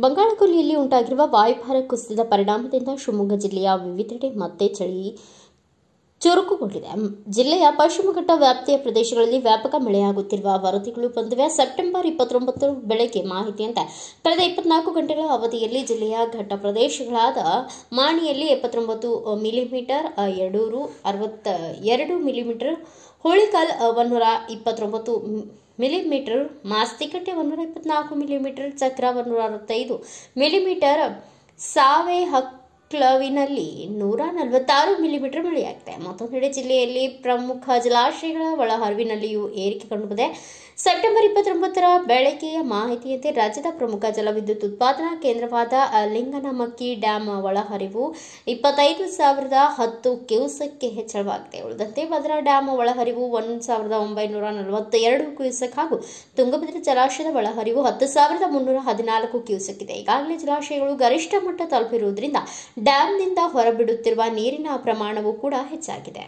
ಬಂಗಾಳಕೊಲ್ಲಿಯಲ್ಲಿ ಉಂಟಾಗಿರುವ ವಾಯುಭಾರ ಕುಸಿತದ ಪರಿಣಾಮದಿಂದ ಶಿವಮೊಗ್ಗ ಜಿಲ್ಲೆಯ ವಿವಿಧೆಡೆ ಮತ್ತೆ ಚಳಿ ಚುರುಕುಗೊಂಡಿದೆ. ಜಿಲ್ಲೆಯ ಪಶ್ಚಿಮ ಘಟ್ಟ ವ್ಯಾಪ್ತಿಯ ಪ್ರದೇಶಗಳಲ್ಲಿ ವ್ಯಾಪಕ ಮಳೆಯಾಗುತ್ತಿರುವ ವರದಿಗಳು ಬಂದಿವೆ. ಸೆಪ್ಟೆಂಬರ್ 29 ಬೆಳಗ್ಗೆ ಮಾಹಿತಿಯಂತೆ ಕಳೆದ 24 ಗಂಟೆಗಳ ಅವಧಿಯಲ್ಲಿ ಜಿಲ್ಲೆಯ ಘಟ್ಟ ಪ್ರದೇಶಗಳಾದ ಮಾಣಿಯಲ್ಲಿ 79 millimetre, Yadur 62 millimetre, Hulikal 129 millimetre, Mastikatte 124 millimetre, Chakra 165 millimetre, ಸಾವೆಹಕ್ಲವಿನಲ್ಲಿ 146 millimetre ಮಳೆಯಾಗಿದೆ. ಮತ್ತೊಂದೆಡೆ ಜಿಲ್ಲೆಯಲ್ಲಿ ಪ್ರಮುಖ ಜಲಾಶಯಗಳ ಒಳಹರಿವಿನಲ್ಲಿಯೂ ಏರಿಕೆ ಕಂಡುಬಂದಿದೆ. ಸೆಪ್ಟೆಂಬರ್ 29 ಬೆಳಗ್ಗೆಯ ಮಾಹಿತಿಯಂತೆ ರಾಜ್ಯದ ಪ್ರಮುಖ ಜಲವಿದ್ಯುತ್ ಉತ್ಪಾದನಾ ಕೇಂದ್ರವಾದ ಲಿಂಗನಮಕ್ಕಿ ಡ್ಯಾಂ ಒಳಹರಿವು 25,010 ಕ್ಯೂಸೆಕ್ಗೆ ಹೆಚ್ಚಳವಾಗಿದೆ. ಉಳಿದಂತೆ ಭದ್ರಾ ಡ್ಯಾಂ ಒಳಹರಿವು 1,942 ಕ್ಯೂಸೆಕ್ ಹಾಗೂ ತುಂಗಭದ್ರಾ ಜಲಾಶಯದ ಒಳಹರಿವು 10,314 ಕ್ಯೂಸೆಕ್ ಇದೆ. ಈಗಾಗಲೇ ಜಲಾಶಯಗಳು ಗರಿಷ್ಠ ಮಟ್ಟ ತಲುಪಿರುವುದರಿಂದ ಡ್ಯಾಂನಿಂದ ಹೊರಬಿಡುತ್ತಿರುವ ನೀರಿನ ಪ್ರಮಾಣವೂ ಕೂಡ ಹೆಚ್ಚಾಗಿದೆ.